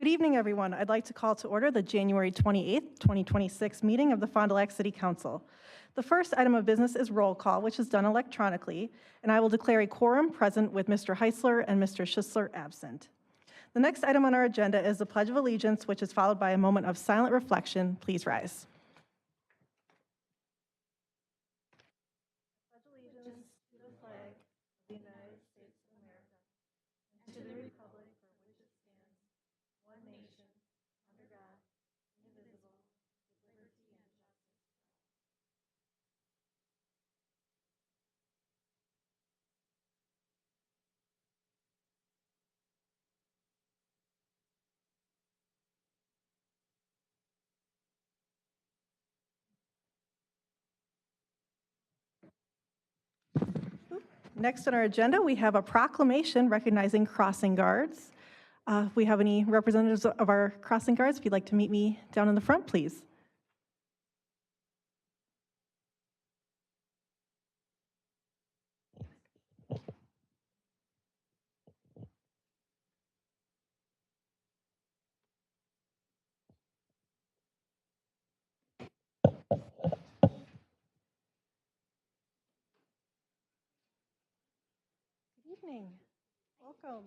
Good evening, everyone. I'd like to call to order the January 28th, 2026 meeting of the Fond du Lac City Council. The first item of business is roll call, which is done electronically, and I will declare a quorum present with Mr. Heisler and Mr. Schisler absent. The next item on our agenda is the Pledge of Allegiance, which is followed by a moment of silent reflection. Please rise. Pledge allegiance to the flag of the United States of America and to the republic for which it stands, one nation, under God, indivisible, with liberty and justice. Next on our agenda, we have a proclamation recognizing crossing guards. If we have any representatives of our crossing guards, if you'd like to meet me down in the front, please. Good evening. Welcome.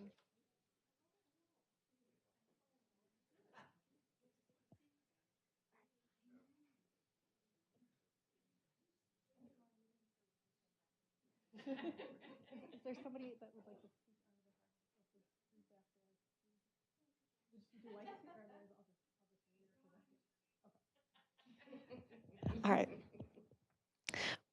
Is there somebody that would like to speak on behalf of the feedback? Would you like to? All right.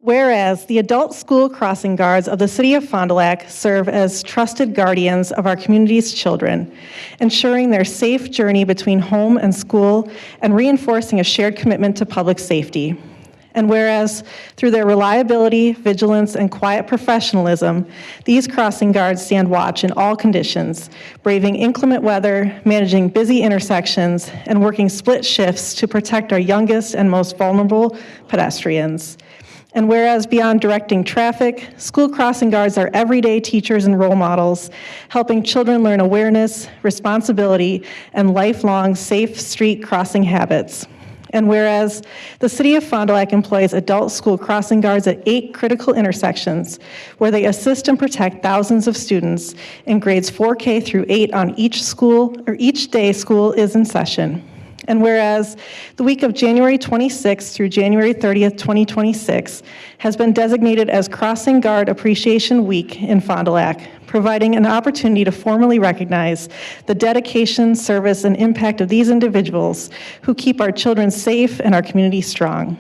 Whereas the adult school crossing guards of the City of Fond du Lac serve as trusted guardians of our community's children, ensuring their safe journey between home and school and reinforcing a shared commitment to public safety. And whereas through their reliability, vigilance, and quiet professionalism, these crossing guards stand watch in all conditions, braving inclement weather, managing busy intersections, and working split shifts to protect our youngest and most vulnerable pedestrians. And whereas beyond directing traffic, school crossing guards are everyday teachers and role models, helping children learn awareness, responsibility, and lifelong safe street crossing habits. And whereas the City of Fond du Lac employs adult school crossing guards at 8 critical intersections, where they assist and protect thousands of students in grades 4K through 8 on each day school is in session. And whereas the week of January 26th through January 30th, 2026 has been designated as Crossing Guard Appreciation Week in Fond du Lac, providing an opportunity to formally recognize the dedication, service, and impact of these individuals who keep our children safe and our community strong.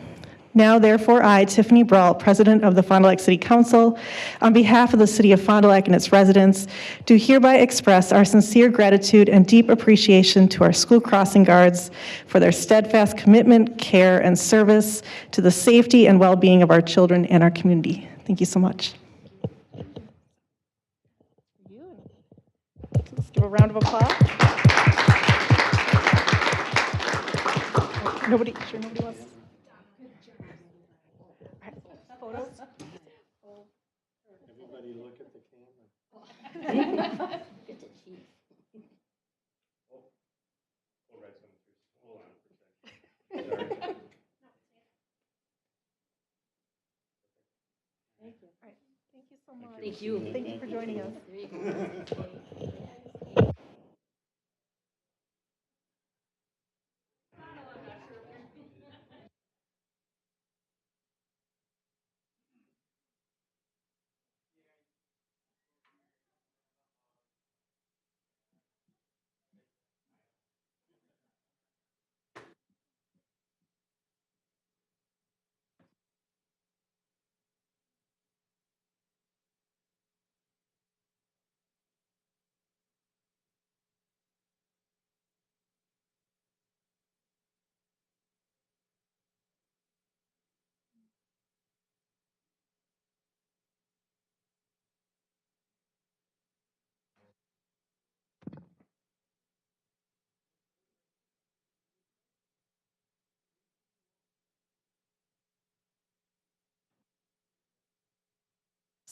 Now, therefore, I, Tiffany Brault, President of the Fond du Lac City Council, on behalf of the City of Fond du Lac and its residents, do hereby express our sincere gratitude and deep appreciation to our school crossing guards for their steadfast commitment, care, and service to the safety and well-being of our children and our community. Thank you so much. Let's give a round of applause. Nobody wants to. Photos? Everybody look at the camera. It's a chief. We'll write something through. Hold on for a second. Sorry. Thank you. All right. Thank you so much. Thank you. Thank you for joining us. There you go.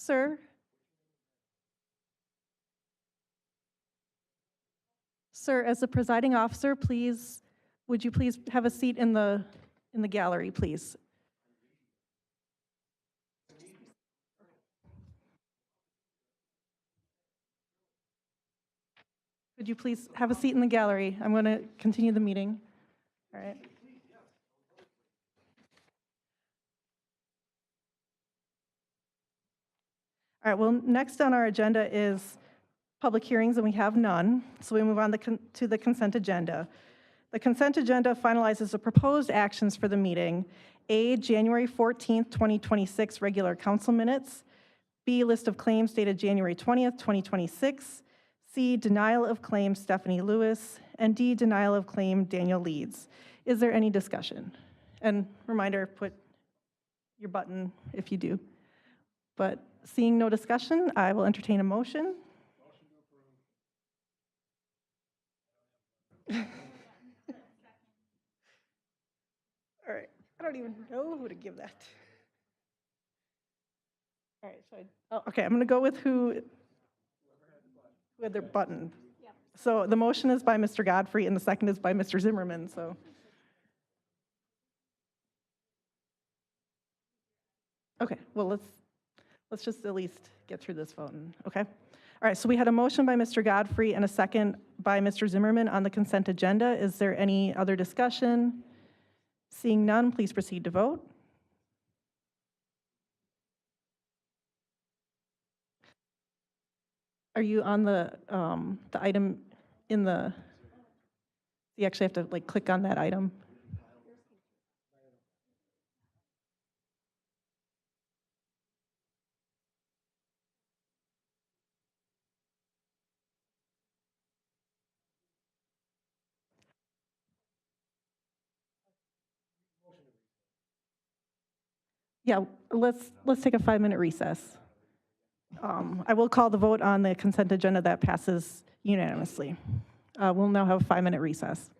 Sir? Sir, as the presiding officer, please, would you please have a seat in the gallery, please? Could you please have a seat in the gallery? I'm going to continue the meeting. All right. All right, well, next on our agenda is public hearings, and we have none. So we move on to the consent agenda. The consent agenda finalizes the proposed actions for the meeting. A, January 14th, 2026 regular council minutes. B, list of claims dated January 20th, 2026. C, denial of claim Stephanie Lewis. And D, denial of claim Daniel Leeds. Is there any discussion? And reminder, put your button if you do. But seeing no discussion, I will entertain a motion. All right, I don't even know who to give that. All right, okay, I'm going to go with who had their button. So the motion is by Mr. Godfrey and the second is by Mr. Zimmerman, so. Okay, well, let's just at least get through this vote, okay? All right, so we had a motion by Mr. Godfrey and a second by Mr. Zimmerman on the consent agenda. Is there any other discussion? Seeing none, please proceed to vote. Are you on the item in the, you actually have to like click on that item? Yeah, let's take a 5-minute recess. I will call the vote on the consent agenda that passes unanimously. We'll now have a 5-minute recess.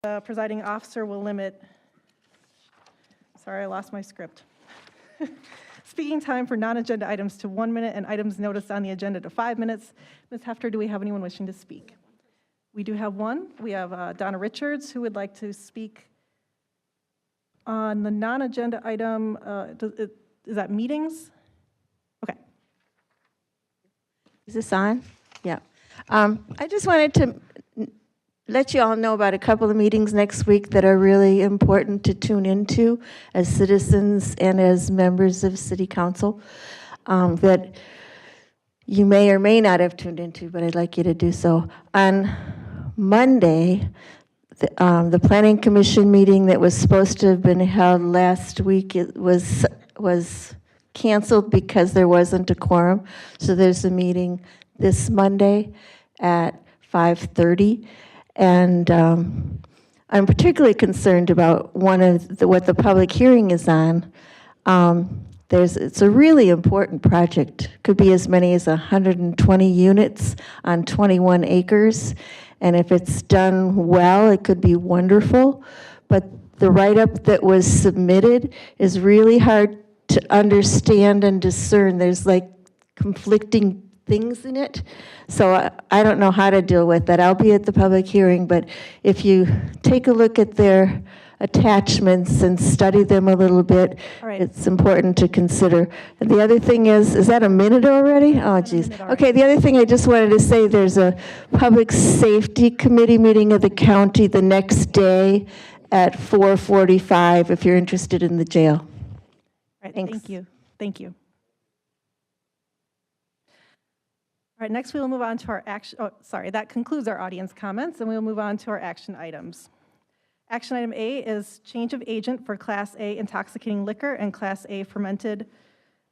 The presiding officer will limit, sorry, I lost my script. Speaking time for non-agenda items to 1 minute and items noticed on the agenda to 5 minutes. Ms. Hefter, do we have anyone wishing to speak? We do have one. We have Donna Richards, who would like to speak on the non-agenda item. Is that meetings? Okay. Is this on? Yeah. I just wanted to let you all know about a couple of meetings next week that are really important to tune into as citizens and as members of City Council that you may or may not have tuned into, but I'd like you to do so. On Monday, the Planning Commission meeting that was supposed to have been held last week, it was canceled because there wasn't a quorum. So there's a meeting this Monday at 5:30. And I'm particularly concerned about what the public hearing is on. It's a really important project. Could be as many as 120 units on 21 acres. And if it's done well, it could be wonderful. But the write-up that was submitted is really hard to understand and discern. There's like conflicting things in it. So I don't know how to deal with that. I'll be at the public hearing, but if you take a look at their attachments and study them a little bit, All right. it's important to consider. And the other thing is that a minute already? Oh, geez. minute already. Okay, the other thing I just wanted to say, there's a Public Safety Committee meeting of the county the next day at 4:45 if you're interested in the jail. All right, Thanks. thank you. Thank you. All right, next we will move on to our action, that concludes our audience comments, and we will move on to our action items. Action item A is change of agent for Class A intoxicating liquor and Class A fermented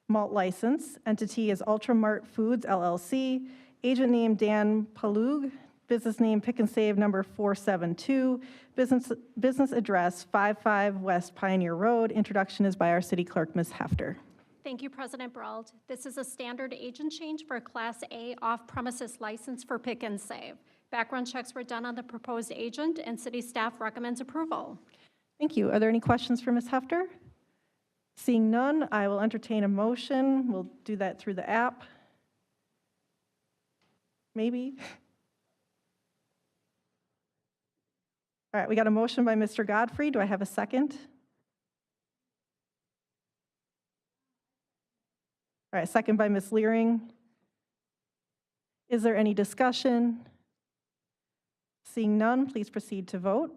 malt license. Entity is Ultramart Foods LLC. Agent name Dan Palug. Business name Pick and Save number 472. Business address 55 West Pioneer Road. Introduction is by our city clerk, Ms. Hefter. Thank you, President Brault. This is a standard agent change for a Class A off-premises license for Pick and Save. Background checks were done on the proposed agent, and city staff recommends approval. Thank you. Are there any questions for Ms. Hefter? Seeing none, I will entertain a motion. We'll do that through the app. Maybe. All right, we got a motion by Mr. Godfrey. Do I have a second? All right, second by Ms. Leering. Is there any discussion? Seeing none, please proceed to vote.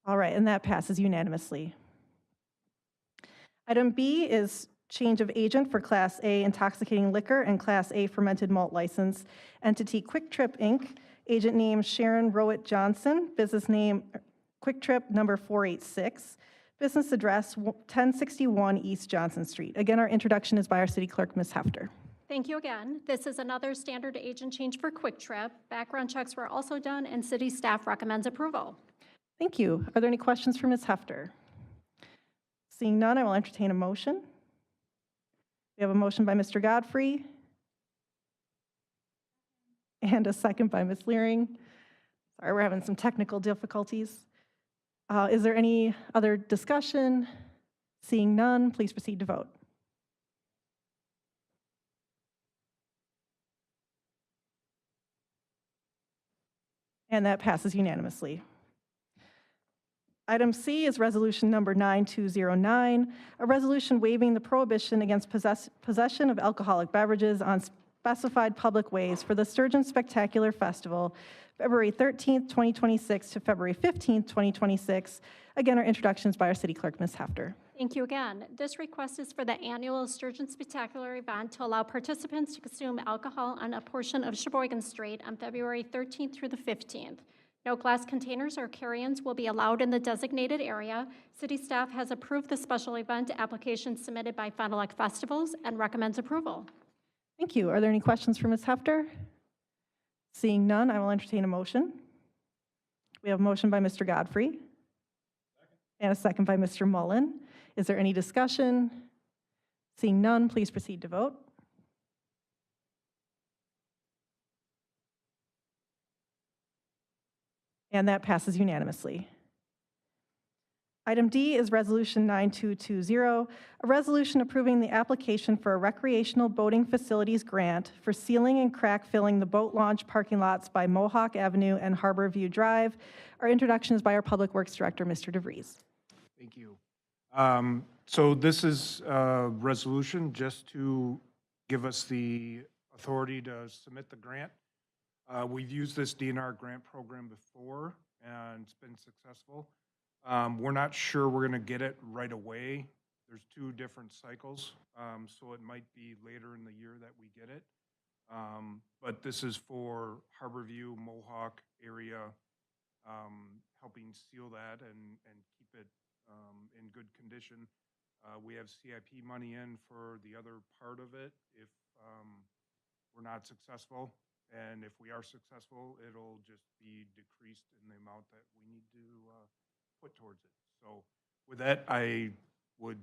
All right, and that passes unanimously. Item B is change of agent for Class A intoxicating liquor and Class A fermented malt license. Entity Quick Trip, Inc., agent name Sharon Rowett Johnson, business name Quick Trip number 486, business address 1061 East Johnson Street. Again, our introduction is by our city clerk, Ms. Hefter. Thank you again. This is another standard agent change for Quick Trip. Background checks were also done, and city staff recommends approval. Thank you. Are there any questions for Ms. Hefter? Seeing none, I will entertain a motion. We have a motion by Mr. Godfrey and a second by Ms. Leering. Sorry, we're having some technical difficulties. Is there any other discussion? Seeing none, please proceed to vote. And that passes unanimously. Item C is resolution number 9209, a resolution waiving the prohibition against possession of alcoholic beverages on specified public ways for the Sturgeon Spectacular Festival, February 13th, 2026 to February 15th, 2026. Again, our introductions by our city clerk, Ms. Hefter. Thank you again. This request is for the annual Sturgeon Spectacular event to allow participants to consume alcohol on a portion of Sheboygan Street on February 13th through the 15th. No glass containers or carry-ins will be allowed in the designated area. City staff has approved the special event application submitted by Fond du Lac Festivals and recommends approval. Thank you. Are there any questions for Ms. Hefter? Seeing none, I will entertain a motion. We have a motion by Mr. Godfrey And a second by Mr. Mullen. Is there any discussion? Seeing none, please proceed to vote. And that passes unanimously. Item D is Resolution 9220, a resolution approving the application for a recreational boating facilities grant for sealing and crack filling the boat launch parking lots by Mohawk Avenue and Harbor View Drive. Our introduction is by our Public Works Director, Mr. DeVries. Thank you. So this is a resolution just to give us the authority to submit the grant. We've used this DNR grant program before, and it's been successful. We're not sure we're going to get it right away. There's 2 different cycles, so it might be later in the year that we get it. But this is for Harborview, Mohawk area, helping seal that and keep it in good condition. We have CIP money in for the other part of it if we're not successful. And if we are successful, it'll just be decreased in the amount that we need to put towards it. So with that, I would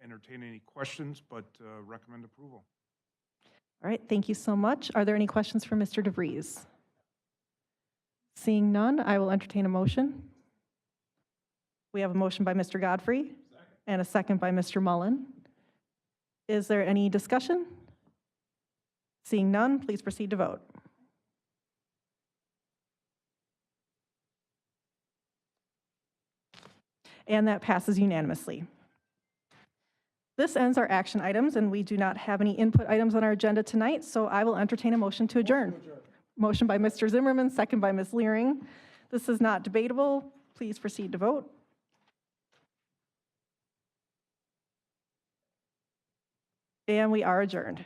entertain any questions, but recommend approval. All right, thank you so much. Are there any questions for Mr. DeVries? Seeing none, I will entertain a motion. We have a motion by Mr. Godfrey and a second by Mr. Mullen. Is there any discussion? Seeing none, please proceed to vote. And that passes unanimously. This ends our action items, and we do not have any input items on our agenda tonight, so I will entertain a motion to adjourn. Motion by Mr. Zimmerman, second by Ms. Leering. This is not debatable. Please proceed to vote. And we are adjourned.